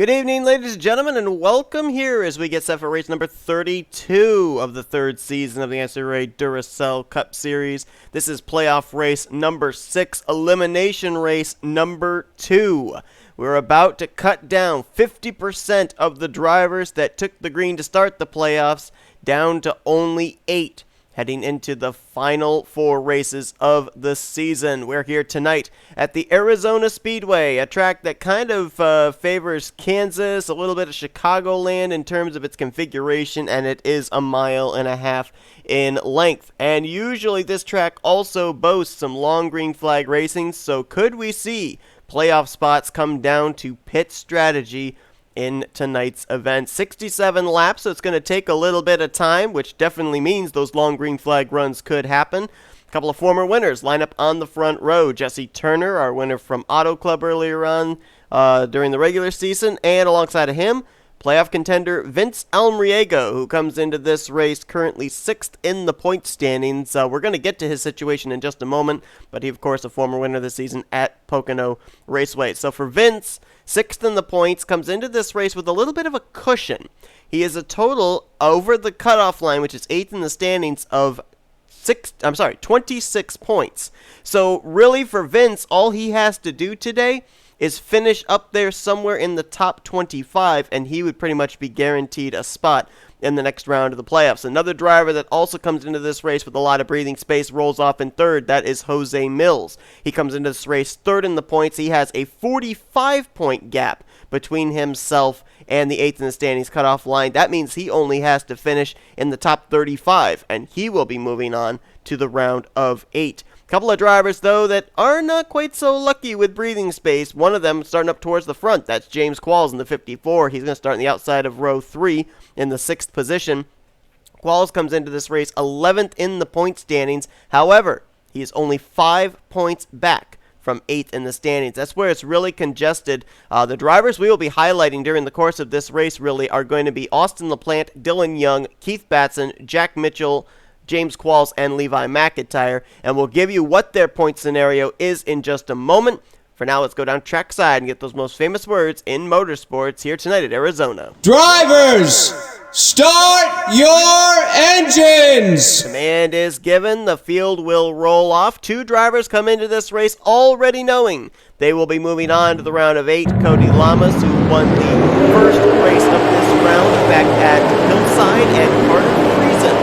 Good evening, ladies and gentlemen, and welcome here as we get set for race number 32 of the third season of the NNSCRA Duracell Cup Series. This is playoff race number 6, elimination race number 2. We're about to cut down 50% of the drivers that took the green to start the playoffs down to only 8. Heading into the final 4 races of the season. We're here tonight at the Arizona Speedway, a track that kind of favors Kansas, a little bit of Chicagoland in terms of its configuration, and it is 1.5 miles in length. And usually this track also boasts some long green flag racing, so could we see playoff spots come down to pit strategy in tonight's event? 67 laps, so it's going to take a little bit of time, which definitely means those long green flag runs could happen. A couple of former winners line up on the front row. Jesse Turner, our winner from Auto Club earlier on during the regular season, and alongside of him, playoff contender V Almariego, who comes into this race currently 6th in the point standings. We're going to get to his situation in just a moment, but he, of course, a former winner this season at Pocono Raceway. So for Vince, 6th in the points, comes into this race with a little bit of a cushion. He is a total over the cutoff line, which is 8th in the standings, of 26 points. So really for Vince, all he has to do today is finish up there somewhere in the top 25, and he would pretty much be guaranteed a spot in the next round of the playoffs. Another driver that also comes into this race with a lot of breathing space rolls off in 3rd. That is J Millz. He comes into this race 3rd in the points. He has a 45-point gap between himself and the 8th in the standings cutoff line. That means he only has to finish in the top 35, and he will be moving on to the round of 8. Couple of drivers, though, that are not quite so lucky with breathing space. One of them starting up towards the front. That's J Qualls in the 54. He's going to start on the outside of row 3 in the 6th position. Qualls comes into this race 11th in the point standings. However, he is only 5 points back from 8th in the standings. That's where it's really congested. The drivers we will be highlighting during the course of this race really are going to be Austin LaPlante, Dylan Young, Keith Batson, Jack Mitchell, J Qualls, and Levi McIntire, and we'll give you what their point scenario is in just a moment. For now, let's go down trackside and get those most famous words in motorsports here tonight at Arizona. Drivers, start your engines! Command is given. The field will roll off. 2 drivers come into this race already knowing they will be moving on to the round of 8. Cody Lamas, who won the first race of this round back at Hillside, and Carter Friesen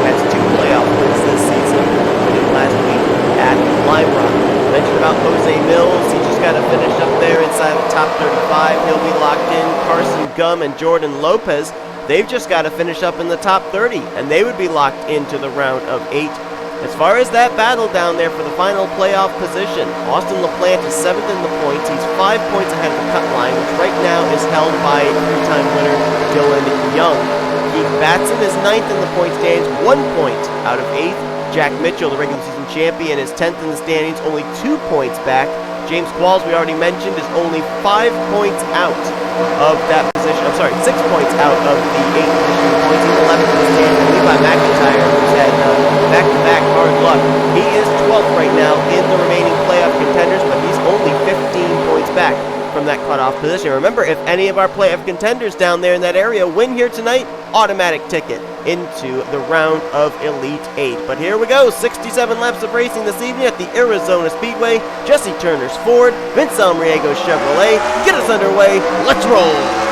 has 2 playoff wins this season, winning last week at Lime Rock. Mentioned about J Millz. He just got to finish up there inside the top 35. He'll be locked in. Carson Gum and Jordan Lopez, they've just got to finish up in the top 30, and they would be locked into the round of 8. As far as that battle down there for the final playoff position, Austin LaPlante is 7th in the points. He's 5 points ahead of the cut line, which right now is held by 3-time winner Dylan Young. Keith Batson is 9th in the point standings, 1 point out of 8th. Jack Mitchell, the regular season champion, is 10th in the standings, only 2 points back. J Qualls, we already mentioned, is only 5 points out of that position. 6 points out of the 8th position points. He's 11th in the standings. And Levi McIntire, who's had back-to-back hard luck, he is 12th right now in the remaining playoff contenders, but he's only 15 points back from that cutoff position. Remember, if any of our playoff contenders down there in that area win here tonight, automatic ticket into the round of Elite 8. But here we go, 67 laps of racing this evening at the Arizona Speedway. Jesse Turner's Ford, V Almariego's Chevrolet. Get us underway, let's roll!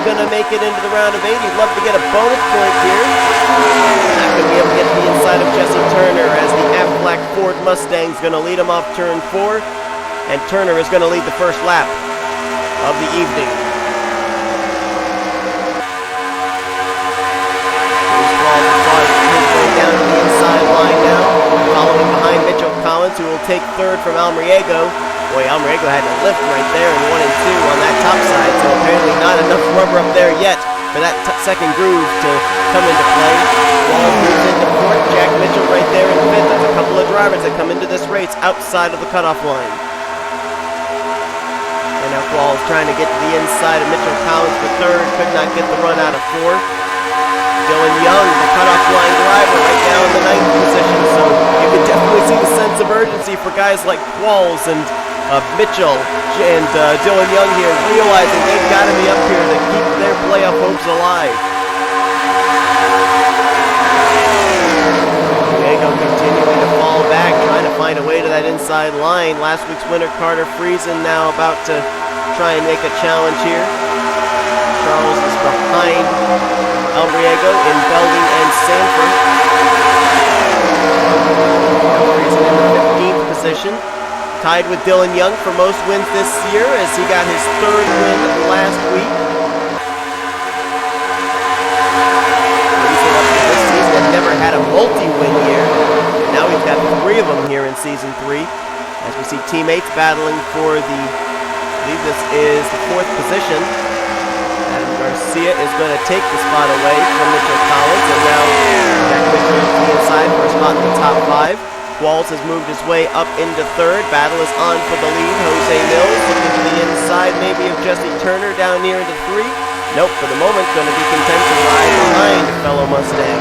Going to make it into the round of 8. He'd love to get a bonus point here. Not going to be able to get the inside of Jesse Turner as the Aflac Ford Mustang is going to lead him off turn 4, and Turner is going to lead the first lap of the evening. His way down to the inside line now, following behind Mitchell Collins, who will take 3rd from Almariego. Boy, Almariego had to lift right there in 1 and 2 on that top side, so apparently not enough rubber up there yet for that second groove to come into play. Wall moves into 4th, Jack Mitchell right there in 5th. There's a couple of drivers that come into this race outside of the cutoff line. Now Qualls trying to get to the inside of Mitchell Collins for third. Could not get the run out of fourth. Dylan Young, the cutoff line driver, right now in the 9th position. So you can definitely see the sense of urgency for guys like Qualls and Mitchell and Dylan Young here, realizing they've got to be up here to keep their playoff hopes alive. Diego continuing to fall back, trying to find a way to that inside line. Last week's winner, Carter Friesen, now about to try and make a challenge here. Charles is behind Almariego in Belding and Sandfer. Friesen in the 15th position. Tied with Dylan Young for most wins this year as he got his 3rd win last week. This season had never had a multi-win year. Now we've got 3 of them here in Season 3. As we see teammates battling for the, I believe this is the 4th position. Adam Garcia is going to take the spot away from Mitchell Collins, and now Jack Mitchell to the inside for a spot in the top 5. Qualls has moved his way up into 3rd. Battle is on for the lead. J Millz looking to the inside, maybe of Jesse Turner down near into 3. Nope, for the moment, going to be content to ride behind fellow Mustang.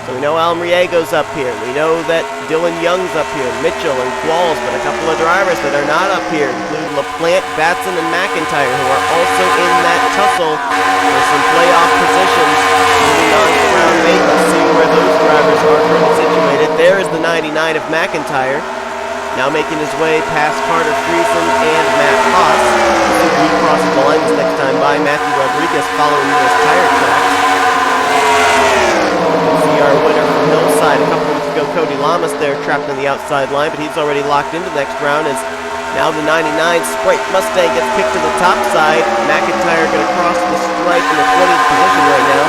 So we know Almariego's up here. We know that Dylan Young's up here, Mitchell and Qualls, but a couple of drivers that are not up here include LaPlante, Batson, and McIntire, who are also in that tussle for some playoff positions. Moving on to round 8, let's see where those drivers are currently situated. There is the 99 of McIntire, now making his way past Carter Friesen and Matt Haas. He crosses the line this next time by. Matthew Rodriguez following US tire tracks. See our winner from Hillside a couple weeks ago, Cody Lamas there trapped on the outside line, but he's already locked into the next round as now the 99 Sprite Mustang gets picked to the top side. McIntire going to cross the stripe in the 20th position right now.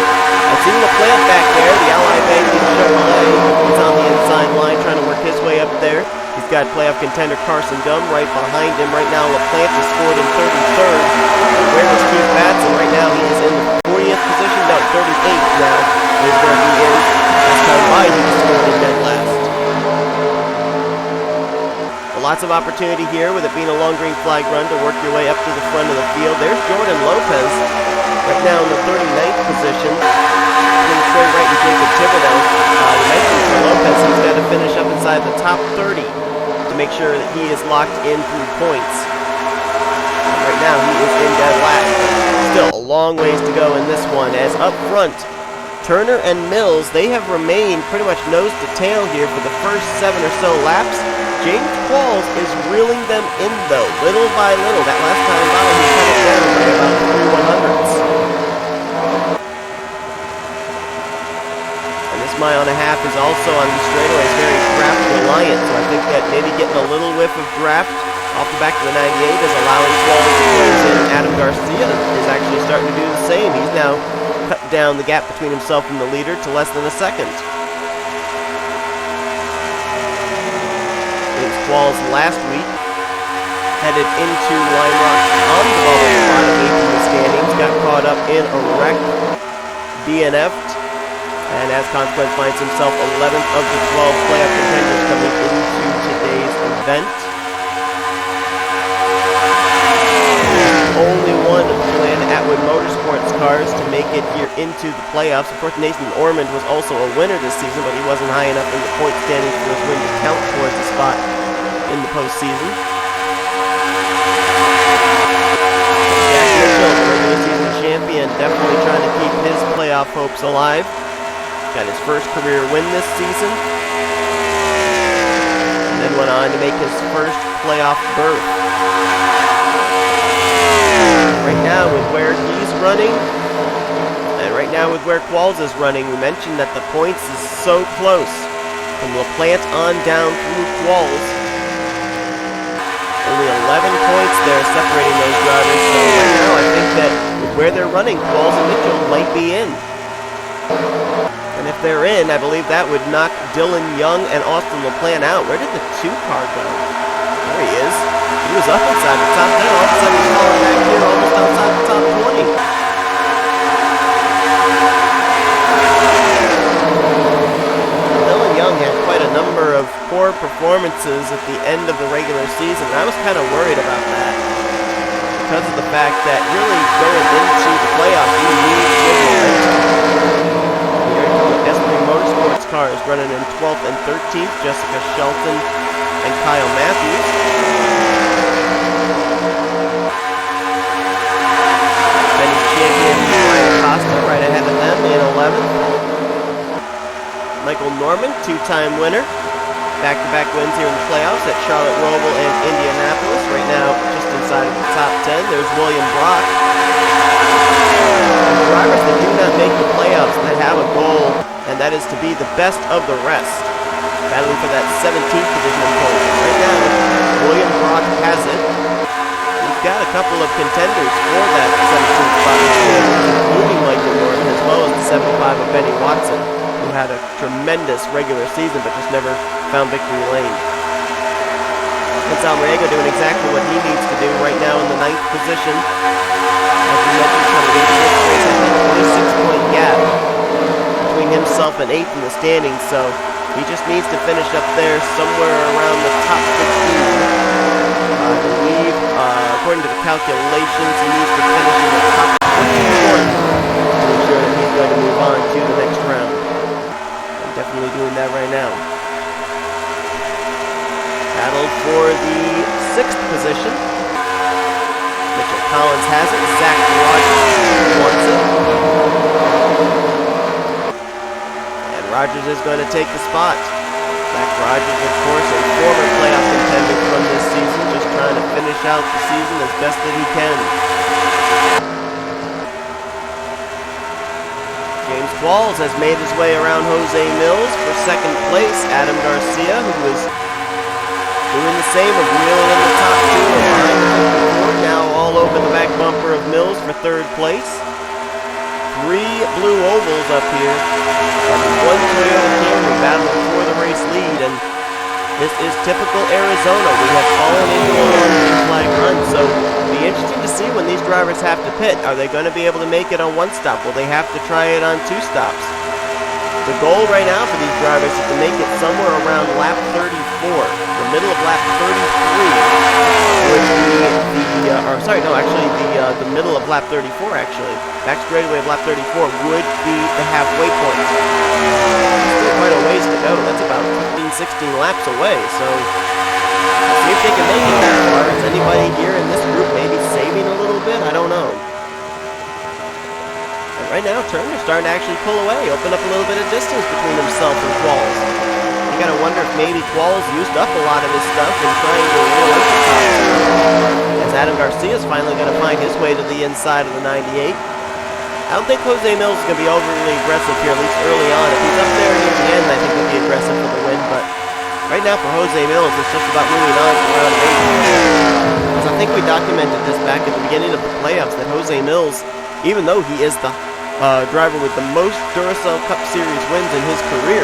I've seen LaPlante back there, the Ally Banking Chevrolet. He's on the inside line trying to work his way up there. He's got playoff contender Carson Gum right behind him. Right now LaPlante is scored in 33rd. Where is K Batson? Right now he is in the 40th position. No, 38th now is where he is. Last time by he was scored in dead last. Well, lots of opportunity here with it being a long green flag run to work your way up to the front of the field. There's Jordan Lopez right now in the 39th position. J Wright and J Thibodeaux. We mentioned for Lopez, he's got to finish up inside the top 30 to make sure that he is locked in through points. And right now he is in dead last. Still a long ways to go in this one, as up front, Turner and Millz, they have remained pretty much nose to tail here for the first 7 or so laps. James Qualls is reeling them in though, little by little. That last time by, he cut it down by about 3 100ths. Mile and a half is also on these straightaways very draft reliant, so I think that maybe getting a little whiff of draft off the back of the 98 is allowing Qualls to close in. Adam Garcia is actually starting to do the same. He's now cut down the gap between himself and the leader to less than a second. James Qualls last week headed into Lime Rock on the bottom spot of 8th in the standings, got caught up in a wreck, DNF'd, and as a consequence finds himself 11th of the 12 playoff contenders coming into today's event. Only one Plan Atwood Motorsports cars to make it here into the playoffs. Of course, Nathan Ormond was also a winner this season, but he wasn't high enough in the point standings for his win to count towards a spot in the postseason. Jack Mitchell, the regular season champion, definitely trying to keep his playoff hopes alive. Got his first career win this season, and then went on to make his first playoff berth. Right now with where he's running, and right now with where Qualls is running, we mentioned that the points is so close. From LaPlante on down through Qualls. Only 11 points there separating those drivers, so right now I think that with where they're running, Qualls and Mitchell might be in. And if they're in, I believe that would knock Dylan Young and Austin LaPlante out. Where did the 2 car go? There he is. He was up inside the top 10. All of a sudden he's falling back here almost outside the top 20. Dylan Young had quite a number of poor performances poinses at the end of the regular season. And I was kind of worried about that because of the fact that really going into the playoffs, you need good momentum. The S3 Motorsports cars running in 12th and 13th, Jessica Shelton and K Mathews. Defending champion R Acosta right ahead of them in 11th. Michael Norman, two-time winner. Back-to-back wins here in the playoffs at Charlotte Roval and Indianapolis. Right now, just inside of the top 10. There's William Brock. And drivers that do not make the playoffs that have a goal, and that is to be the best of the rest. Battling for that 17th position in points. Right now, William Brock has it. We've got a couple of contenders for that 17th spot, including Michael Norman, as well as the 75 of Benny Watson, who had a tremendous regular season but just never found victory lane. V Almariego doing exactly what he needs to do right now in the 9th position. As we mentioned, coming into this race, I think 26-point gap between himself and 8th in the standings, so he just needs to finish up there somewhere around the top 15. I believe, according to the calculations, he needs to finish in the top 21 to ensure that he's going to move on to the next round. I'm definitely doing that right now. Battle for the 6th position. Mitchell Collins has it. Zach Rogers wants it. And Rogers is going to take the spot. Zach Rogers, of course, a former playoff contender from this season, just trying to finish out the season as best that he can. J Qualls has made his way around J Millz for 2nd place. Adam Garcia, who was doing the same of wheeling in the top 2 and behind the 54, now all over the back bumper of Millz for 3rd place. 3 blue ovals up here, and 1 Toyota Camry battling for the race lead, and this is typical Arizona. We have fallen into a lot of green flag runs, so it'll be interesting to see when these drivers have to pit. Are they going to be able to make it on 1 stop? Will they have to try it on 2 stops? The goal right now for these drivers is to make it somewhere around lap 34. The middle of lap 33 would be the middle of lap 34 actually. Back straightaway of lap 34 would be the halfway point. Still quite a ways to go. That's about 15, 16 laps away, so see if they can make it that far. Is anybody here in this group maybe saving a little bit? I don't know. Right now, Turner's starting to actually pull away, open up a little bit of distance between himself and Qualls. You gotta wonder if maybe Qualls used up a lot of his stuff in trying to wheel into the top 2. As Adam Garcia's finally gonna find his way to the inside of the 98. I don't think J Millz is gonna be overly aggressive here, at least early on. If he's up there near the end, I think he'll be aggressive for the win, but right now for J Millz, it's just about moving on to round 8. Because I think we documented this back at the beginning of the playoffs, that J Millz, even though he is the driver with the most Duracell Cup Series wins in his career,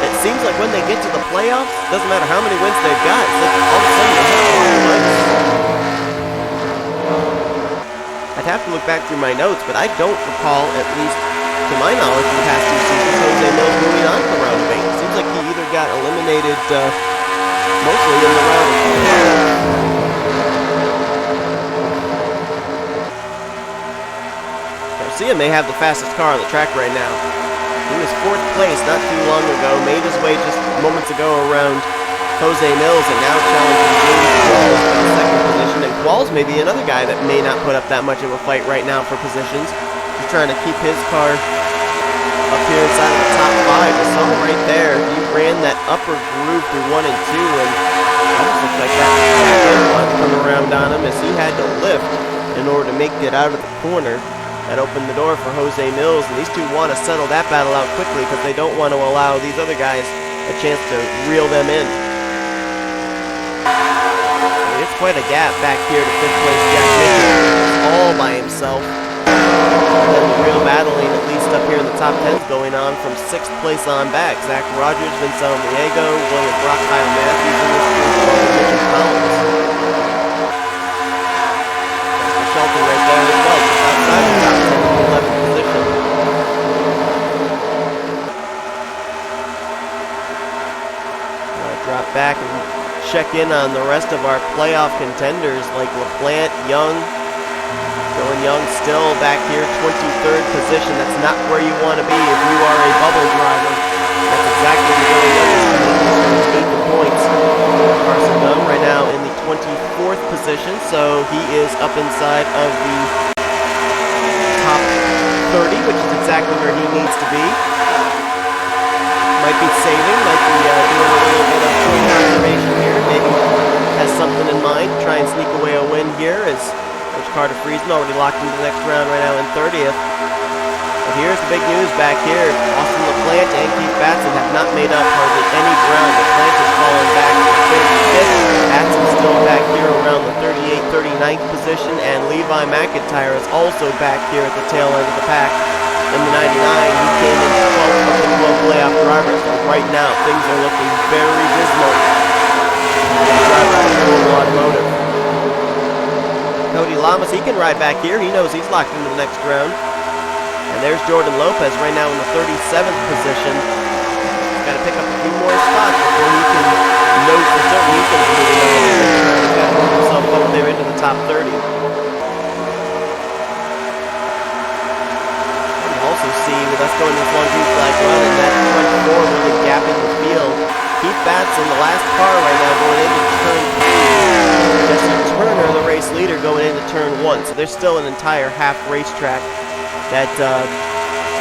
it seems like when they get to the playoffs, doesn't matter how many wins they've got, it's like all of a sudden they hit all the wins. I'd have to look back through my notes, but I don't recall, at least to my knowledge, in the past 2 seasons, J Millz moving on to the round of 8. It seems like he either got eliminated mostly in the round of 4. Garcia may have the fastest car on the track right now. He was 4th place not too long ago, made his way just moments ago around J Millz, and now challenging James Qualls for the 2nd position. And Qualls may be another guy that may not put up that much of a fight right now for positions. He's trying to keep his car up here inside of the top 5. You saw him right there. He ran that upper groove through 1 and 2, and it almost looked like that back end one come around on him as he had to lift in order to make it out of the corner. That opened the door for J Millz, and these two want to settle that battle out quickly because they don't want to allow these other guys a chance to reel them in. I mean, it's quite a gap back here to 5th place Jack Mitchell, all by himself. And then the real battling, at least up here in the top 10, is going on from 6th place on back. Zach Rogers, V Almariego, William Brock, K Mathews in this group, along with Mitchell Collins. Shelton right there as well, just outside the top 10 in the 11th position. Drop back and check in on the rest of our playoff contenders like LaPlante, Young. Dylan Young still back here, 23rd position. That's not where you want to be if you are a bubble driver. That's exactly where Dylan Young is coming. 8 points. Carson Dunn right now in the 24th position, so he is up inside of the top 30, which is exactly where he needs to be. Might be saving, might be doing a little bit of point conservation here. Maybe has something in mind, try and sneak away a win here as Coach K already locked into the next round right now in 30th. But here's the big news back here. Austin LaPlante and K Batson have not made up hardly any ground. LaPlante has fallen back to 35th. Batson still back here around the 38th, 39th position. And Levi McIntire is also back here at the tail end of the pack. In the 99, he came in 12th of the 12 playoff drivers. So right now, things are looking very dismal. Driver out of Global Automotive. Cody Lamas, he can ride back here. He knows he's locked into the next round. And there's Jordan Lopez right now in the 37th position. He's got to pick up a few more spots before he can know for certain he's going to be moving on to the next round. He's got to move himself up there into the top 30. You can also see with us going to this long green flag run and that front four really gapping the field. Keith Batson, the last car right now going into turn 3. Jesse Turner, the race leader, going into turn 1. So there's still an entire half racetrack that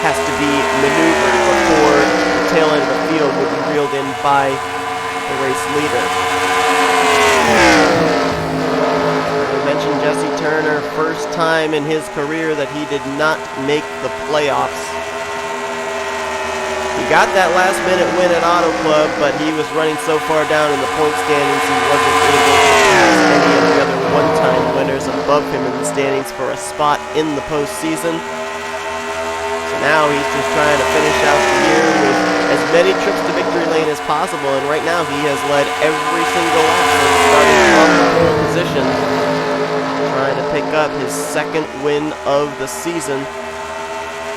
has to be maneuvered before the tail end of the field will be reeled in by the race leader. I mentioned Jesse Turner, first time in his career that he did not make the playoffs. He got that last minute win at Auto Club, but he was running so far down in the point standings he wasn't able to pass any of the other one-time winners above him in the standings for a spot in the postseason. So now he's just trying to finish out the year with as many trips to victory lane as possible, and right now he has led every single lap starting from the pole position, trying to pick up his second win of the season.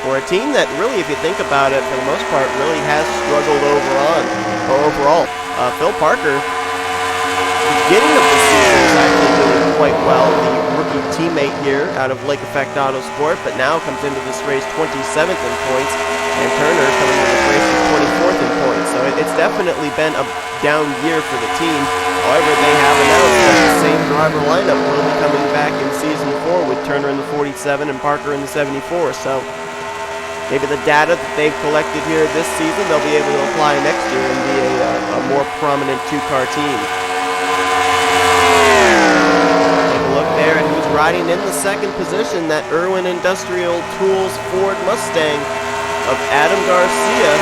For a team that really, if you think about it, for the most part, really has struggled overall. Phil Parker, beginning of the season, is actually doing quite well. The rookie teammate here out of Lake Effect Autosport, but now comes into this race 27th in points, and Turner coming into this race 24th in points. So it's definitely been a down year for the team. However, they have announced that the same driver lineup will be coming back in Season 4 with Turner in the 47 and Parker in the 74. So maybe the data that they've collected here this season, they'll be able to apply next year and be a more prominent two-car team. Take a look there at who's riding in the second position, that Irwin Industrial Tools Ford Mustang of Adam Garcia.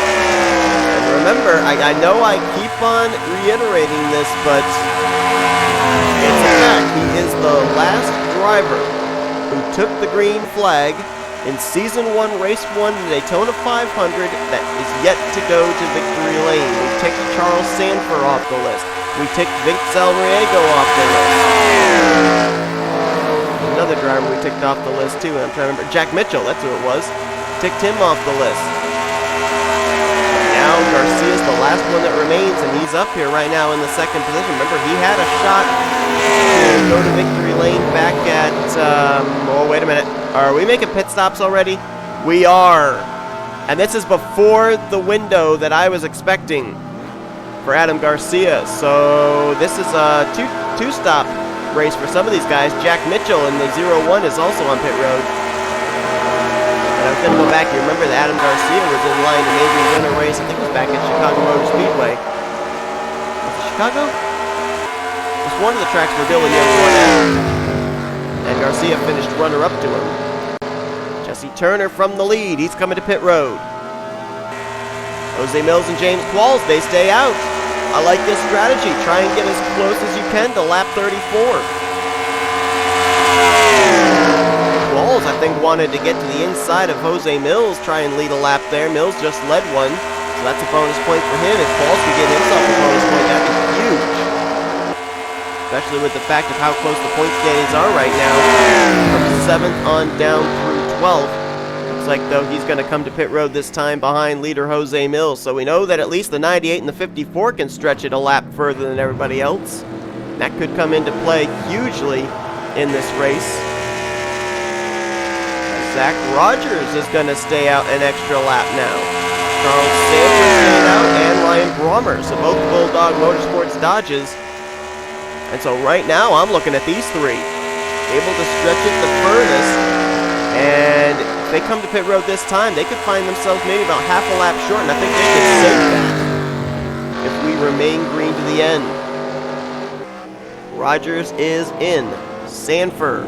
And remember, I know I keep on reiterating this, but it's a fact. He is the last driver who took the green flag in Season 1, Race 1, Daytona 500 that is yet to go to victory lane. We ticked Charles Sandfer off the list. We ticked V Almariego off the list. Another driver we ticked off the list too, and I'm trying to remember. Jack Mitchell, that's who it was. Ticked him off the list. Now Garcia's the last one that remains, and he's up here right now in the second position. Remember, he had a shot to go to victory lane back at, oh, wait a minute. Are we making pit stops already? We are. And this is before the window that I was expecting for Adam Garcia. So this is a two-stop race for some of these guys. Jack Mitchell in the 01 is also on pit road. And I was going to go back. You remember that Adam Garcia was in line to maybe win a race. I think it was back at Chicago Motor Speedway. Was it Chicago? It was one of the tracks where Dylan Young won at. And Garcia finished runner-up to him. Jesse Turner from the lead. He's coming to pit road. J Millz and J Qualls, they stay out. I like this strategy. Try and get as close as you can to lap 34. Qualls, I think, wanted to get to the inside of J Millz, try and lead a lap there. Millz just led one, so that's a bonus point for him. If Qualls could get himself a bonus point, that'd be huge. Especially with the fact of how close the point standings are right now, from 7th on down through 12th. like, though, he's going to come to pit road this time behind leader J Millz. So we know that at least the 98 and the 54 can stretch it a lap further than everybody else. That could come into play hugely in this race. Zach Rogers is going to stay out an extra lap now. Charles Sanders staying out, and Ryan Brommer. So both Bulldog Motorsports Dodges. And so right now I'm looking at these three. Able to stretch it the furthest. And if they come to pit road this time, they could find themselves maybe about half a lap short. And I think they could save that if we remain green to the end. Rogers is in. Sandfer,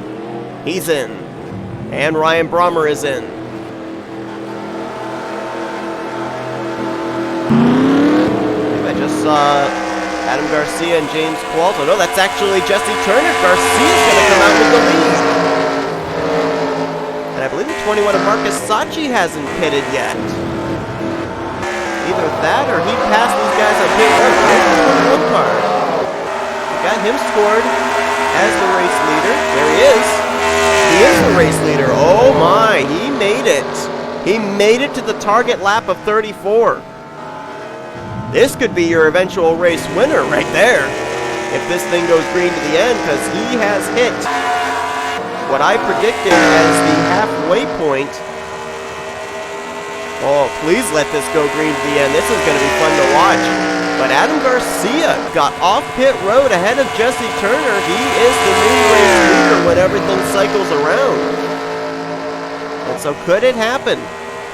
he's in. And Ryan Brommer is in. I just saw Adam Garcia and J Qualls. Oh no, that's actually Jesse Turner. Garcia's going to come out with the lead. And I believe the 21 of M Saatchi hasn't pitted yet. Either that or he passed these guys on pit road. There's the 21 car. Got him scored as the race leader. There he is. He is the race leader. Oh my, he made it. He made it to the target lap of 34. This could be your eventual race winner right there if this thing goes green to the end, because he has hit what I predicted as the halfway point. Oh, please let this go green to the end. This is going to be fun to watch. But Adam Garcia got off pit road ahead of Jesse Turner. He is the new race leader when everything cycles around. And so could it happen?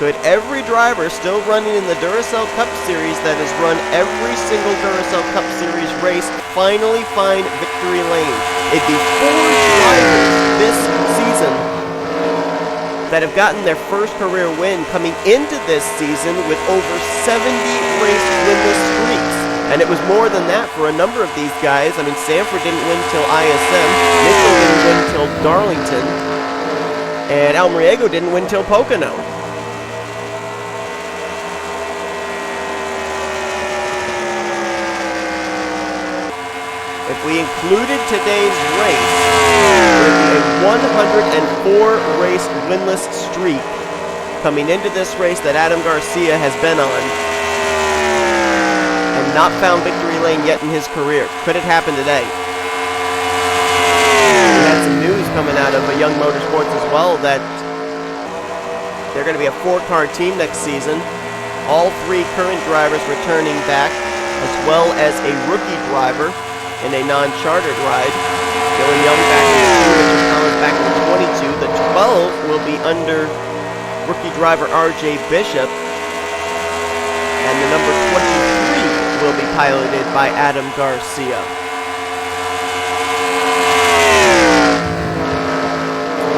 Could every driver still running in the Duracell Cup Series that has run every single Duracell Cup Series race finally find victory lane? It'd be 4 drivers this season that have gotten their first career win coming into this season with over 70 race winless streaks. And it was more than that for a number of these guys. I mean, Sandfer didn't win till ISM, Mitchell didn't win till Darlington, and Almariego didn't win till Pocono. If we included today's race, it would be a 104 race winless streak coming into this race that Adam Garcia has been on and not found victory lane yet in his career. Could it happen today? We had some news coming out of Young Motorsports as well that they're going to be a 4-car team next season. All 3 current drivers returning back, as well as a rookie driver in a non-chartered ride. Dylan Young back in the 2, Richard Collins back in the 22. The 12 will be under rookie driver R.J. Bishop. And the number 23 will be piloted by Adam Garcia.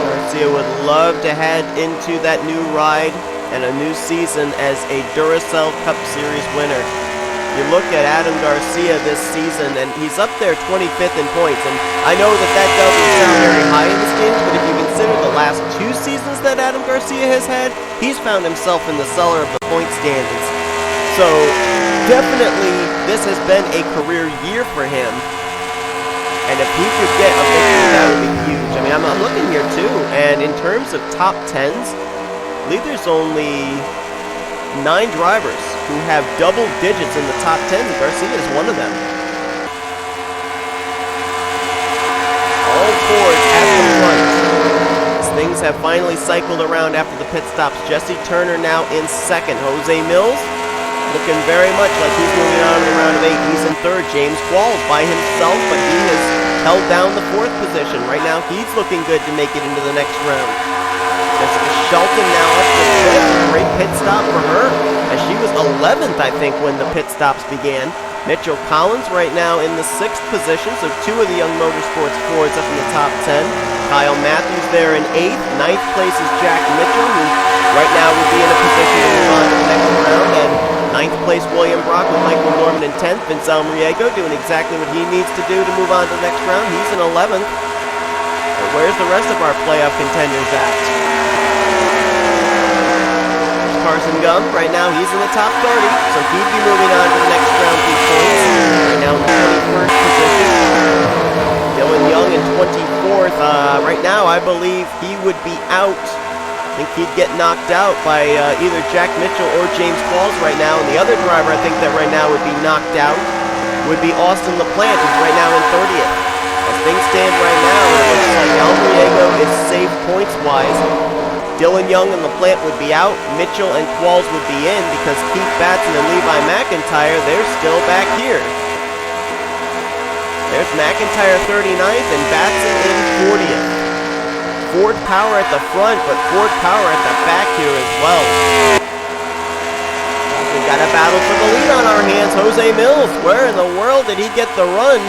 Garcia would love to head into that new ride and a new season as a Duracell Cup Series winner. You look at Adam Garcia this season, and he's up there 25th in points. And I know that doesn't sound very high in the standings, but if you consider the last 2 seasons that Adam Garcia has had, he's found himself in the cellar of the point standings. So definitely this has been a career year for him. And if he could get a victory, that would be huge. I mean, I'm looking here too, and in terms of top 10s, I believe there's only 9 drivers who have double digits in the top 10. Garcia is one of them. All 4s at the front. As things have finally cycled around after the pit stops. Jesse Turner now in 2nd. J Millz looking very much like he's moving on to the round of 8. He's in 3rd. J Qualls by himself, but he has held down the 4th position. Right now he's looking good to make it into the next round. Jessica Shelton now up to 5th. Great pit stop for her, as she was 11th, I think, when the pit stops began. Mitchell Collins right now in the 6th position, so 2 of the Young Motorsports Fords up in the top 10. Kyle Mathews there in 8th. 9th place is Jack Mitchell, who right now would be in a position to move on to the next round. And 9th place William Brock with Michael Norman in 10th. Vince Almariego doing exactly what he needs to do to move on to the next round. He's in 11th. But where's the rest of our playoff contenders at? Carson Gum, right now he's in the top 30, so he'd be moving on to the next round through points. Right now in the 21st position. Dylan Young in 24th. Right now I believe he would be out I think he'd get knocked out by either Jack Mitchell or James Qualls right now. And the other driver I think that right now would be knocked out would be Austin LaPlante, who's right now in 30th. As things stand right now, it looks like Almariego is safe points-wise. Dylan Young and LaPlante would be out. Mitchell and Qualls would be in because Keith Batson and Levi McIntire, they're still back here. There's McIntire 39th and Batson in 40th. Ford Power at the front, but Ford Power at the back here as well. We've got a battle for the lead on our hands. J Millz, where in the world did he get the run?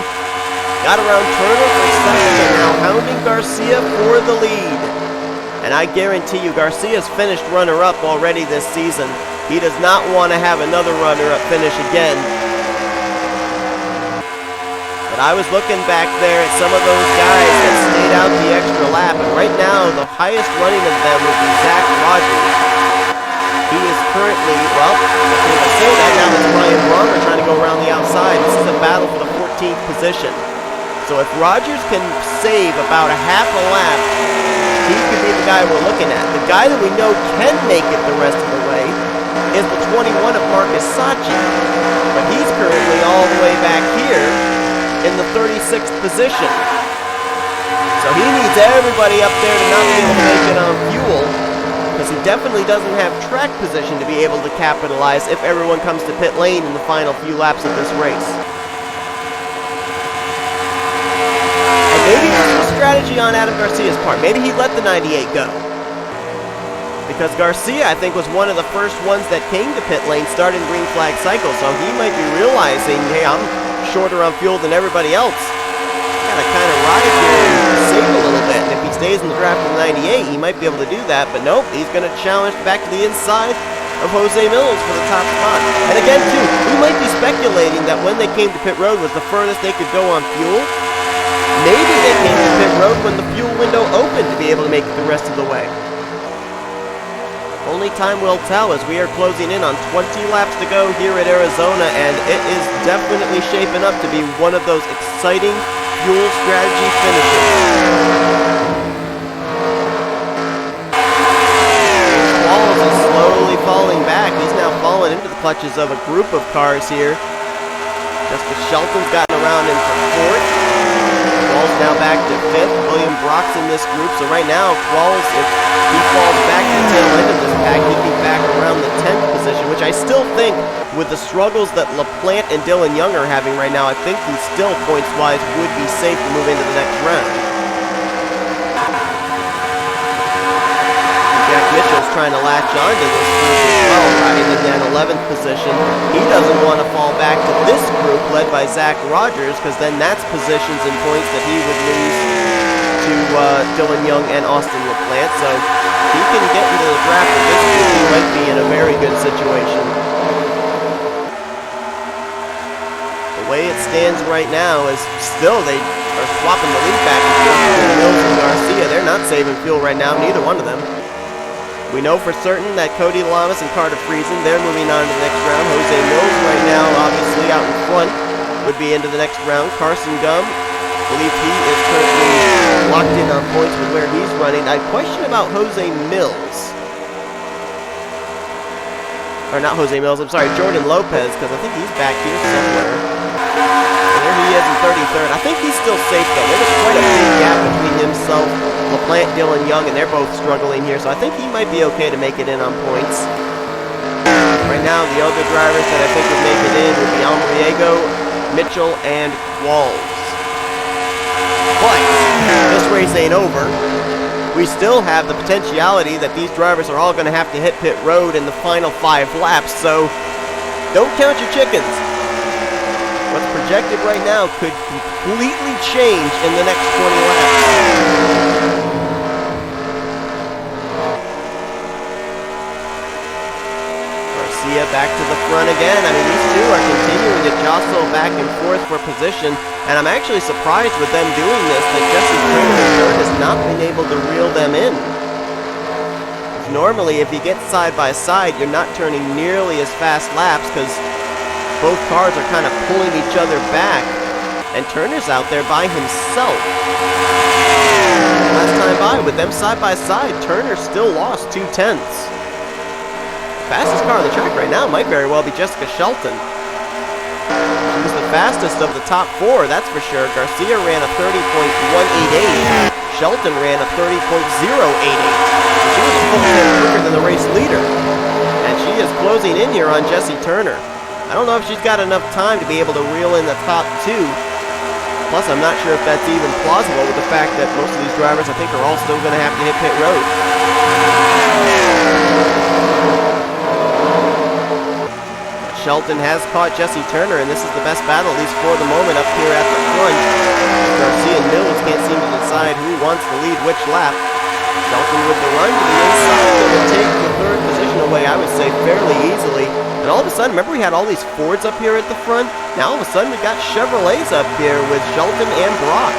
Got around Turner for second and now hounding Garcia for the lead. And I guarantee you Garcia's finished runner-up already this season. He does not want to have another runner-up finish again. I was looking back there at some of those guys that stayed out the extra lap, and right now the highest running of them would be Zach Rogers. He is currently, well, I say that now it's R Brommer trying to go around the outside. This is a battle for the 14th position. So if Rogers can save about a half a lap, he could be the guy we're looking at. The guy that we know can make it the rest of the way is the 21 of M Saatchi, but he's currently all the way back here in the 36th position. So he needs everybody up there to not be able to make it on fuel, because he definitely doesn't have track position to be able to capitalize if everyone comes to pit lane in the final few laps of this race. And maybe this was strategy on Adam Garcia's part. Maybe he let the 98 go. Because Garcia, I think, was one of the first ones that came to pit lane starting green flag cycle, so he might be realizing, hey, I'm shorter on fuel than everybody else. Gotta kind of ride here and save a little bit, and if he stays in the draft of the 98, he might be able to do that, but nope, he's gonna challenge back to the inside of J Millz for the top spot. And again, too, we might be speculating that when they came to pit road was the furthest they could go on fuel. Maybe they came to pit road when the fuel window opened to be able to make it the rest of the way. Only time will tell as we are closing in on 20 laps to go here at Arizona, and it is definitely shaping up to be one of those exciting fuel strategy finishes. Qualls is slowly falling back. He's now fallen into the clutches of a group of cars here. Just as Shelton's gotten around into fourth. Qualls now back to fifth. William Brock's in this group, so right now Qualls, if he falls back to the tail end of this pack, he'd be back around the 10th position, which I still think, with the struggles that LaPlante and Dylan Young are having right now, I think he still, points-wise, would be safe to move into the next round. Jack Mitchell's trying to latch on to this group as well, riding in that 11th position. He doesn't want to fall back to this group led by Zach Rogers, because then that's positions and points that he would lose to Dylan Young and Austin LaPlante. So he can get into the draft with this group. He might be in a very good situation. The way it stands right now is still they are swapping the lead back and forth between Millz and Garcia. They're not saving fuel right now, neither one of them. We know for certain that Cody Lamas and Carter Friesen, they're moving on to the next round. J Millz right now, obviously out in front, would be into the next round. Carson Gum, I believe he is currently locked in on points with where he's running. I question about J Millz. Or not J Millz, I'm sorry, Jordan Lopez, because I think he's back here somewhere. And there he is in 33rd. I think he's still safe, though. There's quite a big gap between himself, LaPlante, Dylan Young, and they're both struggling here, so I think he might be okay to make it in on points. Right now, the other drivers that I think would make it in would be Almariego, Mitchell, and Qualls. But this race ain't over. We still have the potentiality that these drivers are all going to have to hit pit road in the final 5 laps, so don't count your chickens. What's projected right now could completely change in the next 20 laps. Garcia back to the front again. I mean, these two are continuing to jostle back and forth for position, and I'm actually surprised with them doing this that Jesse Kramer has not been able to reel them in. Normally, if you get side by side, you're not turning nearly as fast laps because both cars are kind of pulling each other back, and Turner's out there by himself. Last time by, with them side by side, Turner still lost 2/10. Fastest car on the track right now might very well be Jessica Shelton. She was the fastest of the top 4, that's for sure. Garcia ran a 30.188. Shelton ran a 30.088. She was a full minute quicker than the race leader. And she is closing in here on Jessie Turner. I don't know if she's got enough time to be able to reel in the top 2. Plus, I'm not sure if that's even plausible with the fact that most of these drivers, I think, are all still going to have to hit pit road. Shelton has caught Jessie Turner, and this is the best battle, at least for the moment, up here at the front. Garcia and Millz can't seem to decide who wants to lead which lap. Shelton with the run to the inside, going to take the 3rd position away, I would say, fairly easily. And all of a sudden, remember we had all these Fords up here at the front? Now all of a sudden we got Chevrolets up here with Shelton and Brock.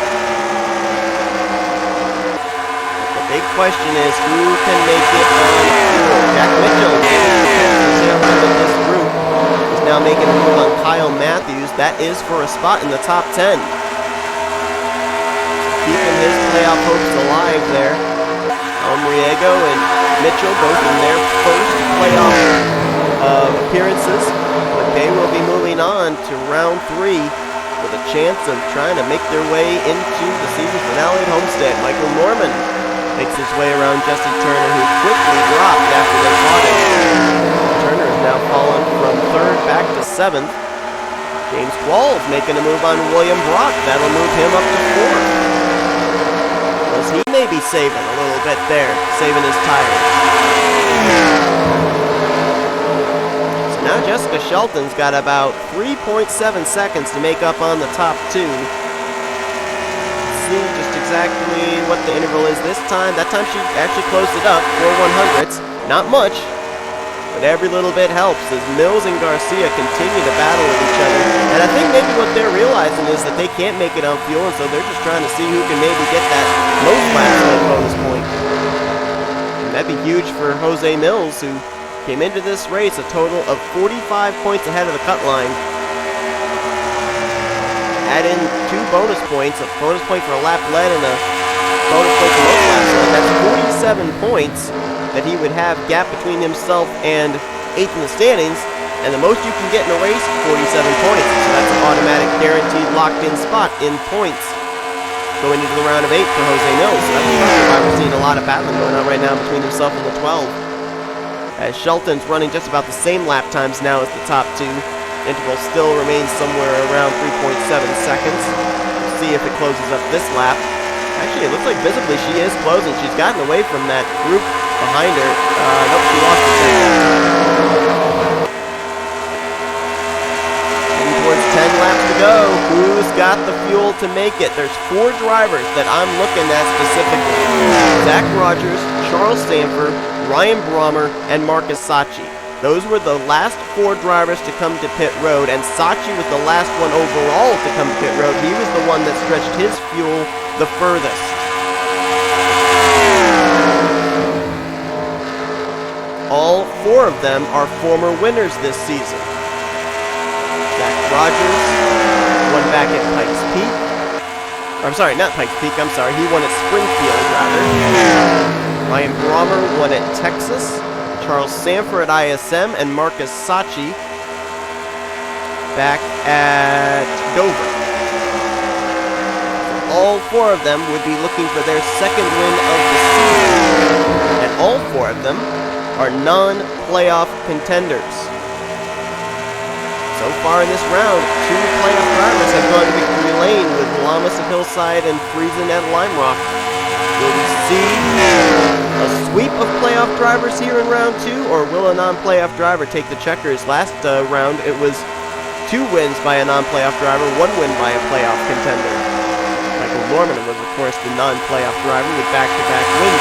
The big question is who can make it on fuel? Jack Mitchell, the tail end of this group, is now making a move on K Mathews. That is for a spot in the top 10. Keeping his playoff hopes alive there. Almariego and Mitchell both in their first playoff appearances, but they will be moving on to round 3 with a chance of trying to make their way into the season finale at Homestead. Michael Norman makes his way around Jessie Turner, who quickly dropped after they caught him. Turner has now fallen from 3rd back to 7th. James Qualls making a move on William Brock. That'll move him up to 4th. He may be saving a little bit there, saving his tires. So now Jessica Shelton's got about 3.7 seconds to make up on the top 2. Let's see just exactly what the interval is this time. That time she actually closed it up, 4 100ths. Not much, but every little bit helps as Millz and Garcia continue to battle with each other. And I think maybe what they're realizing is that they can't make it on fuel, and so they're just trying to see who can maybe get that most laps on bonus point. And that'd be huge for J Millz, who came into this race a total of 45 points ahead of the cut line. Add in 2 bonus points, a bonus point for a lap led and a bonus point for most laps led. That's 47 points that he would have gap between himself and 8th in the standings, and the most you can get in a race, 47 points. So that's an automatic guaranteed locked-in spot in points going into the round of 8 for J Millz. So that's why we're seeing a lot of battling going on right now between himself and the 12. As Shelton's running just about the same lap times now as the top 2. Interval still remains somewhere around 3.7 seconds. We'll see if it closes up this lap. Actually, it looks like visibly she is closing. She's gotten away from that group behind her. Nope, she lost the second. Heading towards 10 laps to go. Who's got the fuel to make it? There's 4 drivers that I'm looking at specifically. Zach Rogers, Charles Sandfer, Ryan Brommer, and Marcus Saatchi. Those were the last 4 drivers to come to pit road, and Saatchi was the last one overall to come to pit road. He was the one that stretched his fuel the furthest. All 4 of them are former winners this season. Zach Rogers won back at Pikes Peak. I'm sorry, not Pikes Peak, I'm sorry. He won at Springfield, rather. Ryan Brommer won at Texas. Charles Sandfer at ISM, and Marcus Saatchi back at Dover. All 4 of them would be looking for their second win of the season, and all 4 of them are non-playoff contenders. So far in this round, 2 playoff drivers have gone to victory lane with Lamas of Hillside and Friesen at Lime Rock. Will we see a sweep of playoff drivers here in round 2, or will a non-playoff driver take the checkers? Last round, it was 2 wins by a non-playoff driver, 1 win by a playoff contender. Michael Norman was, of course, the non-playoff driver with back-to-back wins.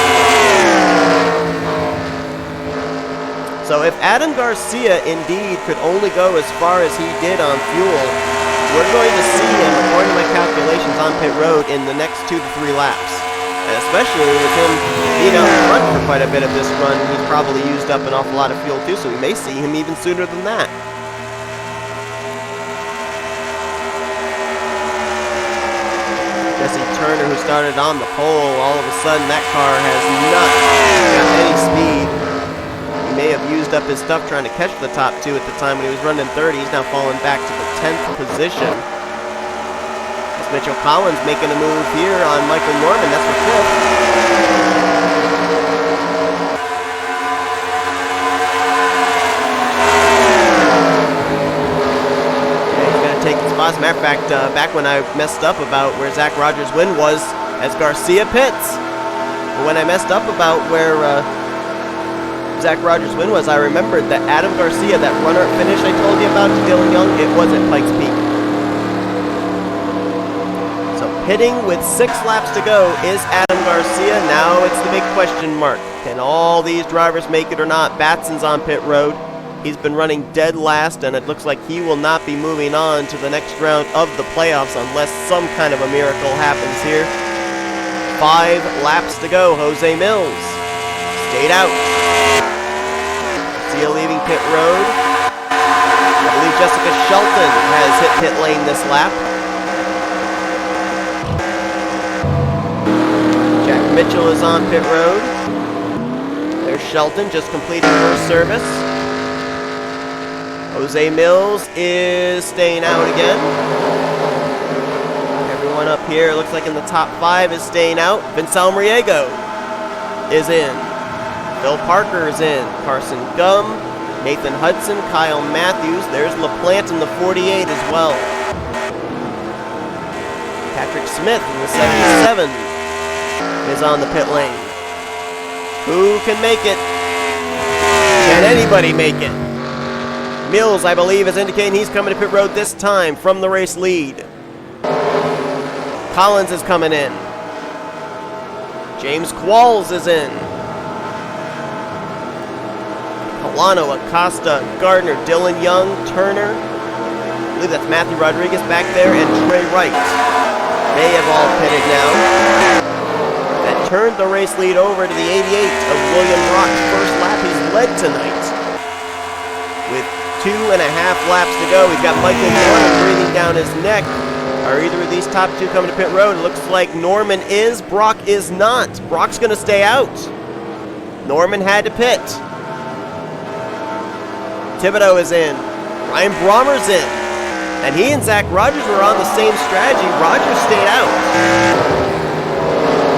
So if Adam Garcia indeed could only go as far as he did on fuel, we're going to see him, according to my calculations, on pit road in the next 2 to 3 laps. And especially with him being out in front for quite a bit of this run, he's probably used up an awful lot of fuel too, so we may see him even sooner than that. Turner, who started on the pole. All of a sudden, that car has not got any speed. He may have used up his stuff trying to catch the top two at the time when he was running 30. He's now falling back to the 10th position. As Mitchell Collins making a move here on Michael Norman. That's for 5th. Take the spot. As a matter of fact, back when I messed up about where Zach Rogers' win was as Garcia pits. But when I messed up about where Zach Rogers' win was, I remembered that Adam Garcia, that runner-up finish I told you about to Dylan Young, it was at Pikes Peak. So pitting with 6 laps to go is Adam Garcia. Now it's the big question mark. Can all these drivers make it or not? Batson's on pit road. He's been running dead last, and it looks like he will not be moving on to the next round of the playoffs unless some kind of a miracle happens here. 5 laps to go. J Millz stayed out. Garcia leaving pit road. I believe Jessica Shelton has hit pit lane this lap. Jack Mitchell is on pit road. There's Shelton just completing her service. J Millz is staying out again. Everyone up here, looks like in the top 5, is staying out. V Almariego is in. Phil Parker is in. Carson Gum, Nathan Hudson, Kyle Mathews. There's LaPlante in the 48 as well. Patrick Smith in the 77 is on the pit lane. Who can make it? Can anybody make it? Millz, I believe, is indicating he's coming to pit road this time from the race lead. Collins is coming in. J Qualls is in. Kolano, Acosta, Gardner, Dylan Young, Turner. I believe that's Matthew Rodriguez back there, and T Wright. They have all pitted now. That turned the race lead over to the 88 of William Brock's first lap. He's led tonight with 2.5 laps to go. We've got Michael Norman breathing down his neck. Are either of these top 2 coming to pit road? It looks like Norman is. Brock is not. Brock's going to stay out. Norman had to pit. Thibodeaux is in. R Brommer's in. And he and Zach Rogers were on the same strategy. Rogers stayed out.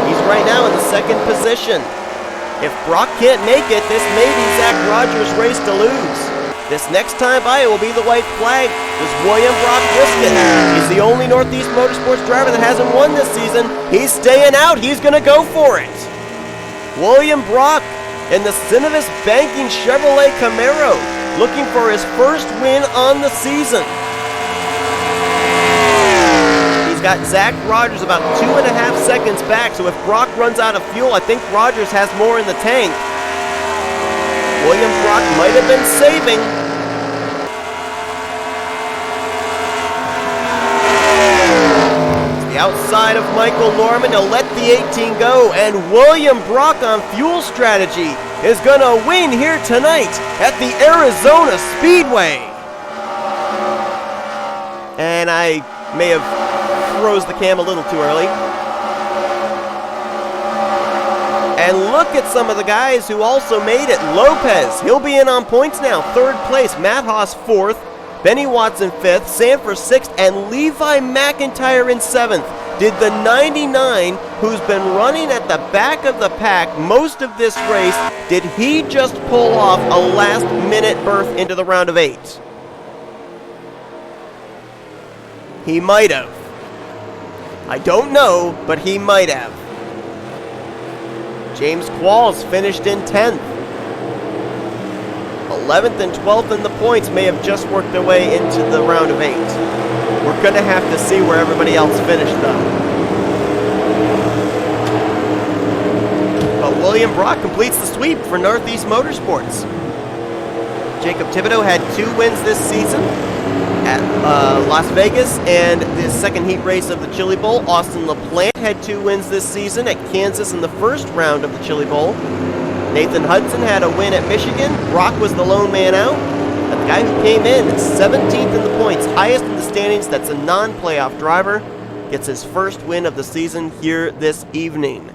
He's right now in the 2nd position. If Brock can't make it, this may be Zach Rogers' race to lose. This next time by, it will be the white flag. Does William Brock risk it? He's the only Northeast Motorsports driver that hasn't won this season. He's staying out. He's going to go for it. William Brock in the Cinevis Banking Chevrolet Camaro, looking for his first win on the season. He's got Zach Rogers about 2.5 seconds back, so if Brock runs out of fuel, I think Rogers has more in the tank. William Brock might have been saving. The outside of Michael Norman to let the 18 go, and William Brock on fuel strategy is going to win here tonight at the Arizona Speedway. And I may have froze the cam a little too early. And look at some of the guys who also made it. Lopez, he'll be in on points now. 3rd place. Matt Haas 4th. Benny Watson 5th. Sandfer 6th. And Levi McIntyre in 7th. Did the 99, who's been running at the back of the pack most of this race, did he just pull off a last-minute berth into the round of 8? He might have. I don't know, but he might have. J Qualls finished in 10th. 11th and 12th in the points may have just worked their way into the round of 8. We're going to have to see where everybody else finished, though. But William Brock completes the sweep for Northeast Motorsports. Jacob Thibodeaux had 2 wins this season at Las Vegas and the 2nd heat race of the Chili Bowl. Austin LaPlante had 2 wins this season at Kansas in the 1st round of the Chili Bowl. Nathan Hudson had a win at Michigan. Brock was the lone man out. And the guy who came in 17th in the points, highest in the standings, that's a non-playoff driver, gets his first win of the season here this evening.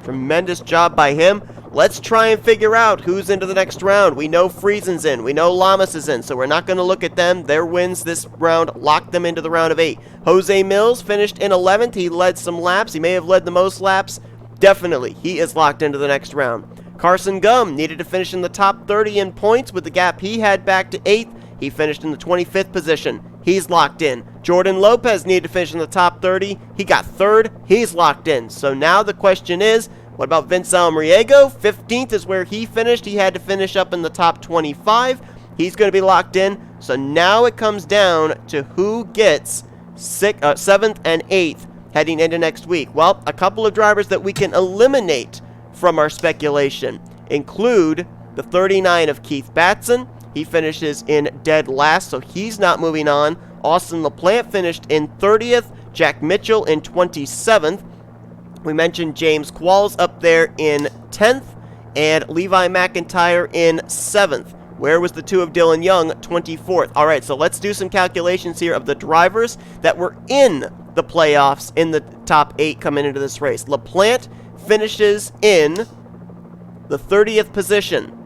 Tremendous job by him. Let's try and figure out who's into the next round. We know Friesen's in. We know Lamas is in, so we're not going to look at them. Their wins this round lock them into the round of 8. J Millz finished in 11th. He led some laps. He may have led the most laps. Definitely, he is locked into the next round. Carson Gum needed to finish in the top 30 in points with the gap he had back to 8th. He finished in the 25th position. He's locked in. Jordan Lopez needed to finish in the top 30. He got 3rd. He's locked in. So now the question is, what about V Almariego? 15th is where he finished. He had to finish up in the top 25. He's going to be locked in. So now it comes down to who gets 7th and 8th heading into next week. Well, a couple of drivers that we can eliminate from our speculation include the 39 of K Batson. He finishes in dead last, so he's not moving on. Austin LaPlante finished in 30th. Jack Mitchell in 27th. We mentioned J Qualls up there in 10th, and Levi McIntire in 7th. Where was the 2 of Dylan Young? 24th. All right, so let's do some calculations here of the drivers that were in the playoffs in the top 8 coming into this race. LaPlante finishes in the 30th position.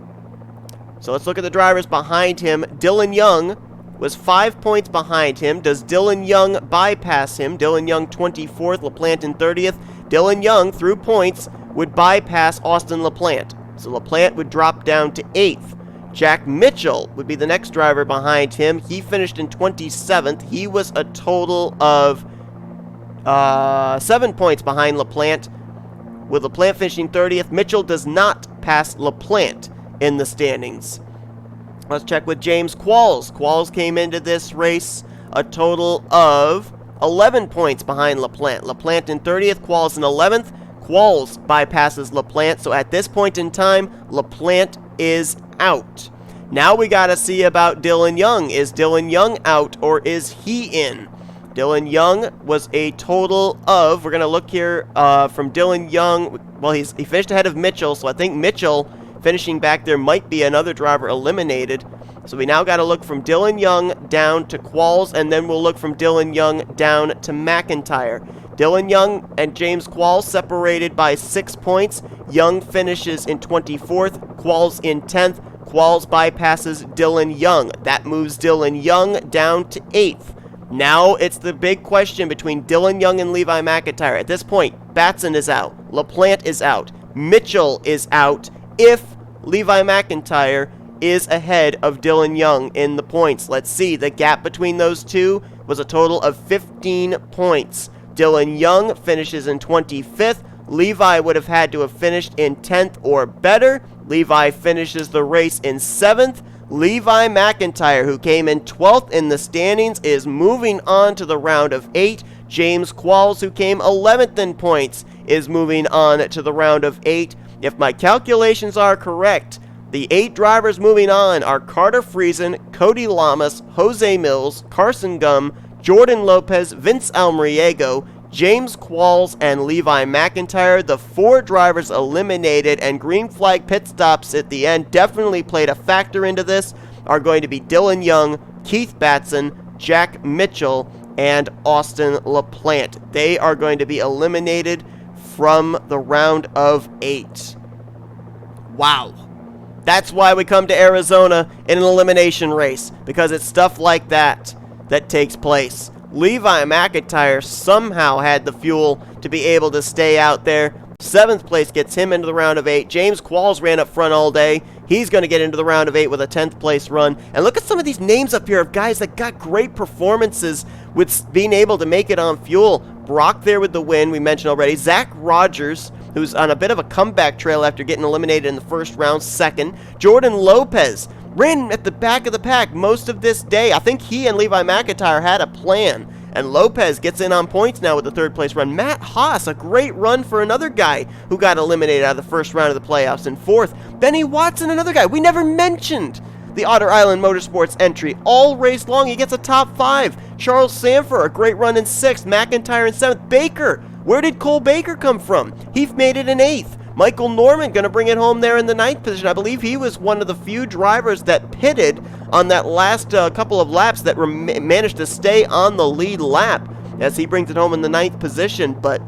So let's look at the drivers behind him. Dylan Young was 5 points behind him. Does Dylan Young bypass him? Dylan Young 24th, LaPlante in 30th. Dylan Young, through points, would bypass Austin LaPlante. So LaPlante would drop down to 8th. Jack Mitchell would be the next driver behind him. He finished in 27th. He was a total of 7 points behind LaPlante. With LaPlante finishing 30th, Mitchell does not pass LaPlante in the standings. Let's check with J Qualls. Qualls came into this race a total of 11 points behind LaPlante. LaPlante in 30th, Qualls in 11th. Qualls bypasses LaPlante, so at this point in time, LaPlante is out. Now we got to see about Dylan Young. Is Dylan Young out or is he in? Dylan Young was a total of, we're going to look here from Dylan Young. Well, he finished ahead of Mitchell, so I think Mitchell finishing back there might be another driver eliminated. So we now got to look from Dylan Young down to Qualls, and then we'll look from Dylan Young down to McIntire. Dylan Young and J Qualls separated by 6 points. Young finishes in 24th, Qualls in 10th. Qualls bypasses Dylan Young. That moves Dylan Young down to 8th. Now it's the big question between Dylan Young and Levi McIntire. At this point, Batson is out. LaPlante is out. Mitchell is out if Levi McIntire is ahead of Dylan Young in the points. Let's see. The gap between those two was a total of 15 points. Dylan Young finishes in 25th. Levi would have had to have finished in 10th or better. Levi finishes the race in 7th. Levi McIntire, who came in 12th in the standings, is moving on to the round of 8. J Qualls, who came 11th in points, is moving on to the round of 8. If my calculations are correct, the 8 drivers moving on are Carter Friesen, Cody Lamas, J Millz, Carson Gum, Jordan Lopez, V Almariego, J Qualls, and Levi McIntire. The 4 drivers eliminated and green flag pit stops at the end definitely played a factor into this are going to be Dylan Young, K Batson, Jack Mitchell, and Austin LaPlante. They are going to be eliminated from the round of 8. Wow. That's why we come to Arizona in an elimination race, because it's stuff like that that takes place. Levi McIntire somehow had the fuel to be able to stay out there. 7th place gets him into the round of 8. J Qualls ran up front all day. He's going to get into the round of 8 with a 10th place run. And look at some of these names up here of guys that got great performances with being able to make it on fuel. Brock there with the win, we mentioned already. Zach Rogers, who's on a bit of a comeback trail after getting eliminated in the first round, 2nd. Jordan Lopez ran at the back of the pack most of this day. I think he and Levi McIntire had a plan. And Lopez gets in on points now with the 3rd place run. M Haas, a great run for another guy who got eliminated out of the first round of the playoffs in 4th. Benny Watson, another guy. We never mentioned the Otter Island Motorsports entry. All race long, he gets a top 5. Charles Sanford, a great run in 6th. McIntire in 7th. Baker, where did Cole Baker come from? He made it in 8th. Michael Norman going to bring it home there in the 9th position. I believe he was one of the few drivers that pitted on that last couple of laps that managed to stay on the lead lap. as he brings it home in the 9th position. But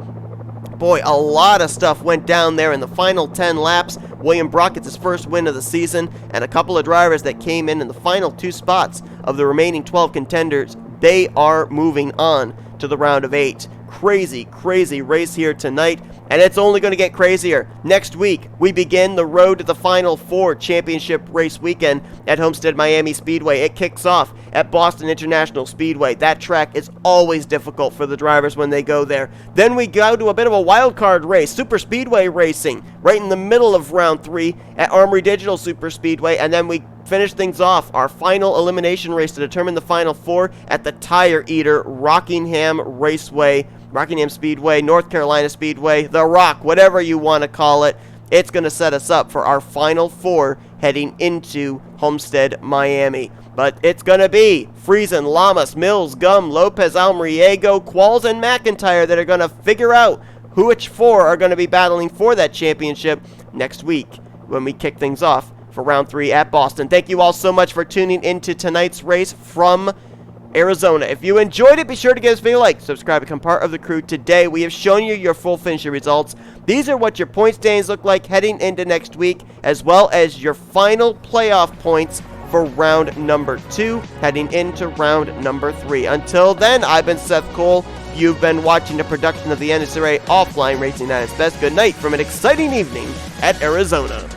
boy, a lot of stuff went down there in the final 10 laps. William Brock gets his first win of the season, and a couple of drivers that came in the final 2 spots of the remaining 12 contenders, they are moving on to the round of 8. Crazy, crazy race here tonight, and it's only going to get crazier. Next week, we begin the Road to the Final 4 championship race weekend at Homestead Miami Speedway. It kicks off at Boston International Speedway. That track is always difficult for the drivers when they go there. Then we go to a bit of a wild card race, Super Speedway racing, right in the middle of round 3 at Armory Digital Super Speedway, and then we finish things off, our final elimination race to determine the final 4 at the Tire Eater Rockingham Speedway, North Carolina Speedway, The Rock, whatever you want to call it. It's going to set us up for our final 4 heading into Homestead, Miami. But it's going to be Friesen, Lamas, Millz, Gum, Lopes, Almariego, Qualls, and McIntire that are going to figure out which 4 are going to be battling for that championship next week when we kick things off for round 3 at Boston. Thank you all so much for tuning into tonight's race from Arizona. If you enjoyed it, be sure to give this video a like, subscribe, become part of the crew. Today, we have shown you your full finisher results. These are what your point standings look like heading into next week, as well as your final playoff points for round number 2, heading into round number 3. Until then, I've been Seth Cole. You've been watching a production of the NNSCRA Offline Racing at its best. Good night from an exciting evening at Arizona.